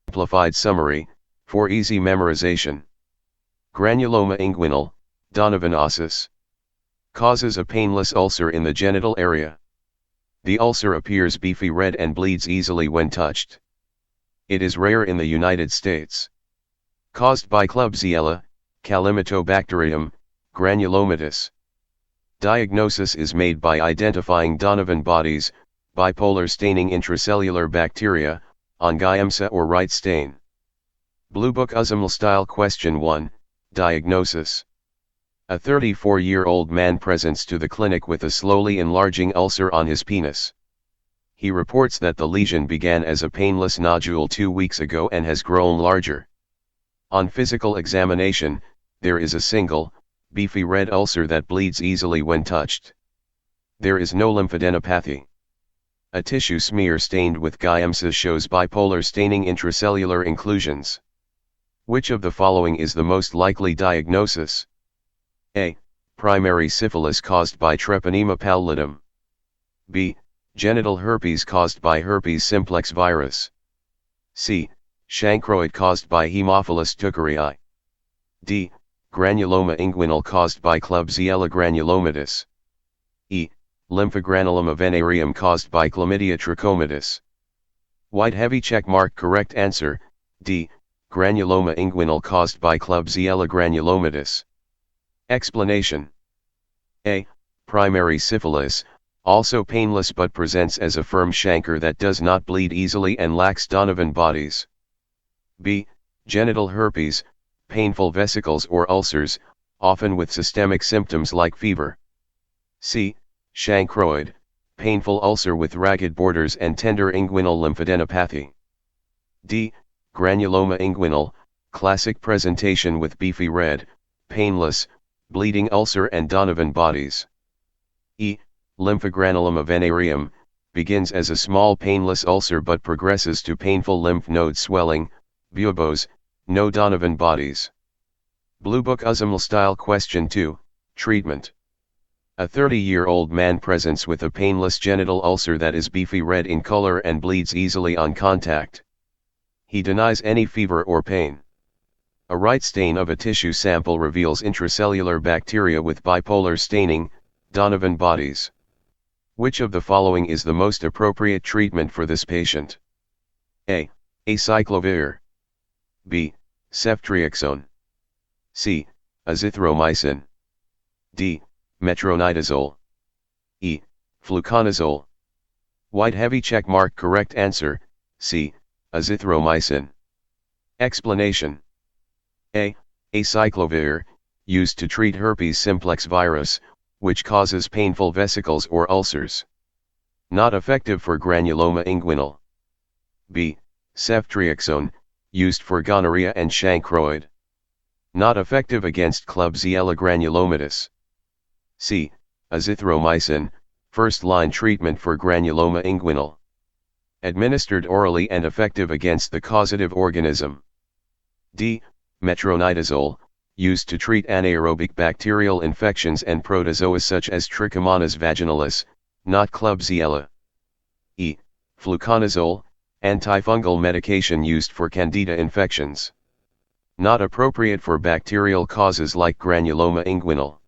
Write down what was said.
Simplified summary, for easy memorization. Granuloma inguinale, Donovanosis. Causes a painless ulcer in the genital area. The ulcer appears beefy red and bleeds easily when touched. It is rare in the United States. Caused by Klebsiella, Calamitobacterium, granulomatous. Diagnosis is made by identifying Donovan bodies, bipolar staining intracellular bacteria, on Giemsa or right stain. Blue Book USML Style Question 1, Diagnosis. A 34-year-old man presents to the clinic with a slowly enlarging ulcer on his penis. He reports that the lesion began as a painless nodule 2 weeks ago and has grown larger. On physical examination, there is a single, beefy red ulcer that bleeds easily when touched. There is no lymphadenopathy. A tissue smear stained with Giemsa shows bipolar staining intracellular inclusions. Which of the following is the most likely diagnosis? A. Primary syphilis caused by Treponema pallidum. B. Genital herpes caused by herpes simplex virus. C. Chancroid caused by Haemophilus tuckerii. D. Granuloma inguinale caused by Klebsiella granulomatis. E. Lymphogranuloma venereum caused by Chlamydia trachomatis. White heavy check mark. Correct answer, D. Granuloma inguinale caused by Klebsiella granulomatis. Explanation. A. Primary syphilis, also painless but presents as a firm chancre that does not bleed easily and lacks Donovan bodies. B. Genital herpes, painful vesicles or ulcers, often with systemic symptoms like fever. C. Chancroid, painful ulcer with ragged borders and tender inguinal lymphadenopathy. D. Granuloma inguinale, classic presentation with beefy red, painless, bleeding ulcer and Donovan bodies. E. Lymphogranuloma venereum, begins as a small painless ulcer but progresses to painful lymph node swelling, buboes, no Donovan bodies. Blue Book USML Style Question 2, Treatment. A 30-year-old man presents with a painless genital ulcer that is beefy red in color and bleeds easily on contact. He denies any fever or pain. A right stain of a tissue sample reveals intracellular bacteria with bipolar staining, Donovan bodies. Which of the following is the most appropriate treatment for this patient? A. Acyclovir. B. Ceftriaxone. C. Azithromycin. D. Metronidazole. E. Fluconazole. White heavy check mark. Correct answer, C. Azithromycin. Explanation. A. Acyclovir, used to treat herpes simplex virus, which causes painful vesicles or ulcers. Not effective for granuloma inguinale. B. Ceftriaxone, used for gonorrhea and chancroid. Not effective against Klebsiella granulomatis. C. Azithromycin, first-line treatment for granuloma inguinale. Administered orally and effective against the causative organism. D. Metronidazole, used to treat anaerobic bacterial infections and protozoa such as Trichomonas vaginalis, not Klebsiella. E. Fluconazole, antifungal medication used for candida infections. Not appropriate for bacterial causes like granuloma inguinale.